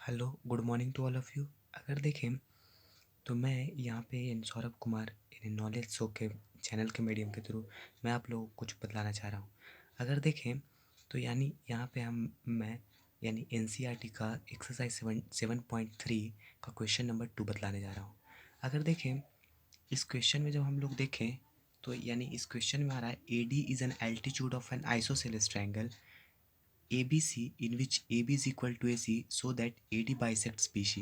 Hello good morning to all of you. अगर देखें तो मैं यहाँ पे सौरभ कुमार नॉलेज शो के चैनल के मीडियम के थ्रू मैं आप लोगों को कुछ बतलाना चाह रहा हूँ। अगर देखें तो यहाँ पे मैं एनसीईआरटी का एक्सरसाइज 7.3 का क्वेश्चन नंबर 2 बतलाने जा रहा हूँ। अगर देखें इस क्वेश्चन में जब हम लोग देखें तो इस क्वेश्चन में आ रहा है AD is an altitude of N isosceles triangle ABC in which AB is equal to AC so that AD bisects BC,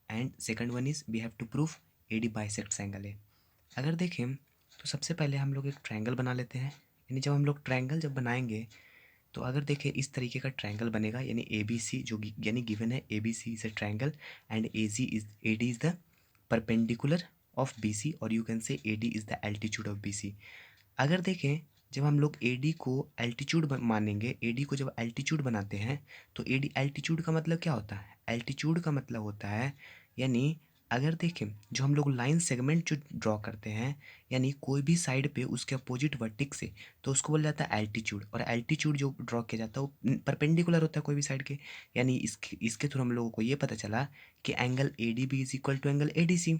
and second one is we have to prove AD bisects angle A। अगर देखें तो सबसे पहले हम लोग एक triangle बना लेते हैं। जब हम लोग ट्रायंगल जब बनाएंगे तो अगर देखें इस तरीके का ट्रायंगल बनेगा, ABC जो गिवन है, ABC is a triangle and AD is the perpendicular of BC, और you can say AD is the altitude of BC। अगर देखें जब हम लोग AD को एल्टीट्यूड मानेंगे, AD को जब एल्टीट्यूड बनाते हैं तो AD एल्टीट्यूड का मतलब क्या होता है? एल्टीट्यूड का मतलब होता है अगर देखें जो हम लोग लाइन सेगमेंट जो ड्रॉ करते हैं कोई भी साइड पे उसके अपोजिट वर्टेक्स से, तो उसको बोला जाता है एल्टीट्यूड। और एल्टीट्यूड जो ड्रॉ किया जाता है वो परपेंडिकुलर होता है कोई भी साइड के। इसके थ्रू हम लोगों को ये पता चला कि angle ADB is equal to angle ADC।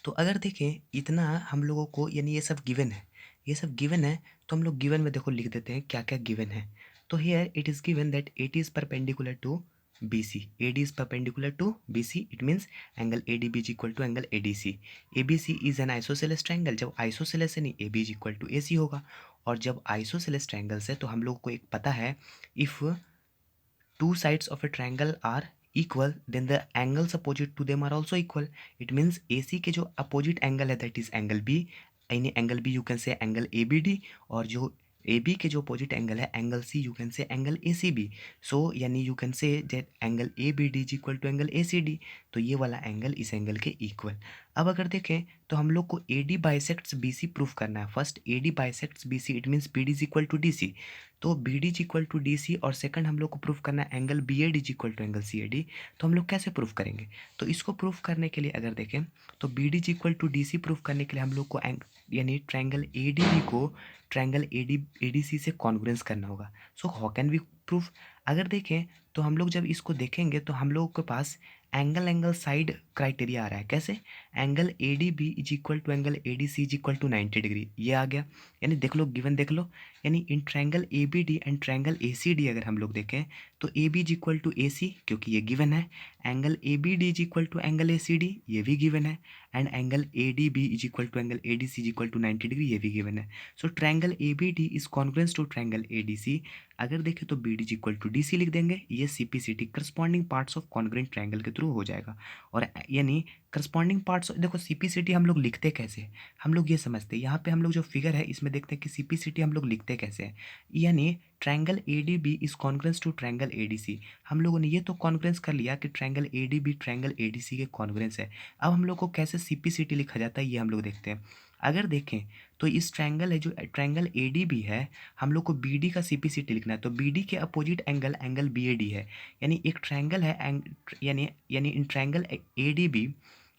तो अगर देखें इतना हम लोगों को ये सब गिवन है, ये सब गिवन है, तो हम लोग गिवन में देखो लिख देते हैं क्या क्या गिवन है। तो here it is given that AD is perpendicular to BC, AD is perpendicular to BC, it means angle ADB is equal to angle ADC। ABC is an isosceles triangle, जब आइसोसेलेस है AB is equal to AC होगा। और जब isosceles triangles है तो हम लोग को एक पता है, if two sides of a triangle are equal then the angles opposite to them are also equal. It means AC के जो opposite angle है that is angle B, angle B you can say angle ABD, और जो AB के जो opposite angle है angle C you can say angle ACB. So you can say that angle ABD is equal to angle ACD, तो ये वाला angle इस angle के इक्वल। अब अगर देखें तो हम लोग को AD बाइसेक्ट्स BC प्रूफ करना है। First AD bisects BC, it means BD is equal to DC, तो BD is equal to DC। और सेकंड हम लोग को प्रूफ करना है angle BAD is equal to angle CAD। तो हम लोग कैसे प्रूफ करेंगे? तो इसको प्रूफ करने के लिए अगर देखें तो BD is equal to DC proof करने के लिए हम लोग को ट्रायंगल ADB को ट्रायंगल ADC से कॉन्ग्रुएंस करना होगा। So how can we proof? अगर देखें तो हम लोग जब इसको देखेंगे तो हम लोगों के पास एंगल साइड क्राइटेरिया आ रहा है। कैसे? Angle ADB is equal to angle ADC is equal to 90 degree, ये आ गया। देख लो गिवन देख लो, in triangle ABD and triangle ACD अगर हम लोग देखें तो AB is equal to AC क्योंकि ये गिवन है, angle ABD is equal to angle ACD ये भी गिवन है, and angle ADB is equal to angle ADC is equal to 90 degree ये भी गिवन है। So triangle ABD is congruence to triangle ADC। अगर देखें तो BD is equal to DC लिख देंगे, ये CPCT corresponding parts of congruent triangle के थ्रू हो जाएगा। और करस्पॉन्डिंग पार्ट्स देखो CPCT हम लोग लिखते कैसे, हम लोग ये समझते हैं। यहाँ पे हम लोग जो फिगर है इसमें देखते हैं कि CPCT हम लोग लिखते कैसे हैं। Triangle ADB is congruence to triangle ADC। हम लोगों ने ये तो कॉन्ग्रुएंस कर लिया कि ट्रायंगल ADB ट्रायंगल ADC के कॉन्ग्रुएंस है। अब हम लोग को कैसे CPCT लिखा जाता है ये हम लोग देखते हैं। अगर देखें तो इस ट्रायंगल है जो ट्रायंगल ADB है, हम लोग को BD का CPCT लिखना है। तो BD के अपोजिट एंगल BAD है, एक ट्रायंगल है इन ट्रायंगल ADB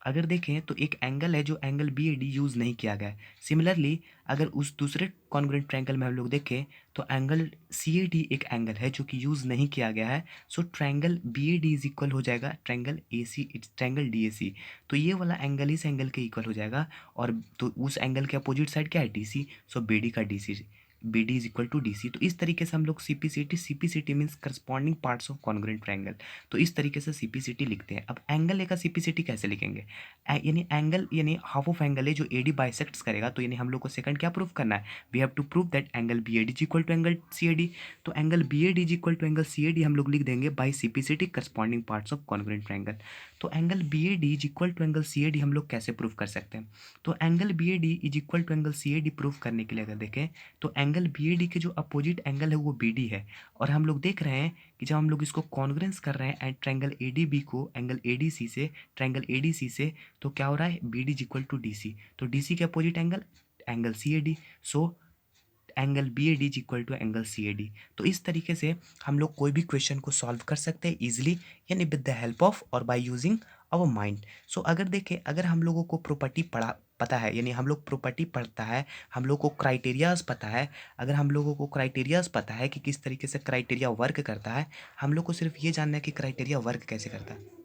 अगर देखें तो एक एंगल है जो एंगल BAD यूज़ नहीं किया गया है। सिमिलरली अगर उस दूसरे कॉन्ग्रुएंट ट्रायंगल में हम लोग देखें तो एंगल CAD एक एंगल है जो कि यूज़ नहीं किया गया है। So triangle BAD is equal हो जाएगा ट्रायंगल ट्रायंगल DAC। तो ये वाला एंगल इस एंगल के इक्वल हो जाएगा, और तो उस एंगल के अपोजिट साइड क्या है? DC। सो BD का DC, BD is equal to DC। तो इस तरीके से हम लोग CPCT means corresponding parts of congruent triangle, तो इस तरीके से CPCT लिखते हैं। अब एंगल ए का CPCT कैसे लिखेंगे? एंगल हाफ ऑफ एंगल है जो AD बाइसेक्ट्स करेगा, तो हम लोग को सेकंड क्या प्रूफ करना है? We have to prove that angle BAD is equal to angle CAD। तो angle BAD is equal to angle CAD हम लोग लिख देंगे by CPCT corresponding parts of congruent triangle. तो angle BAD is equal to angle CAD हम लोग कैसे proof कर सकते हैं? तो angle BAD is equal to angle CAD proof करने के लिए अगर देखें तो एंगल BAD के जो अपोजिट एंगल है वो BD है, और हम लोग देख रहे हैं कि जब हम लोग इसको कॉन्ग्रुएंस कर रहे हैं ट्रायंगल ADB को एंगल ADC से, ट्रायंगल ADC से, तो क्या हो रहा है? BD is equal to DC। तो DC के opposite angle angle CAD। So angle BAD is equal to angle CAD। तो इस तरीके से हम लोग कोई भी क्वेश्चन को सॉल्व कर सकते हैं easily, with the help of और बाय यूजिंग आवर माइंड। सो अगर देखें, अगर हम लोगों को प्रॉपर्टी पता है, यानी हम लोग प्रॉपर्टी पढ़ता है, हम लोग को क्राइटेरियाज़ पता है। अगर हम लोगों को क्राइटेरियाज़ पता है कि किस तरीके से क्राइटेरिया वर्क करता है, हम लोग को सिर्फ़ ये जानना है कि क्राइटेरिया वर्क कैसे करता है।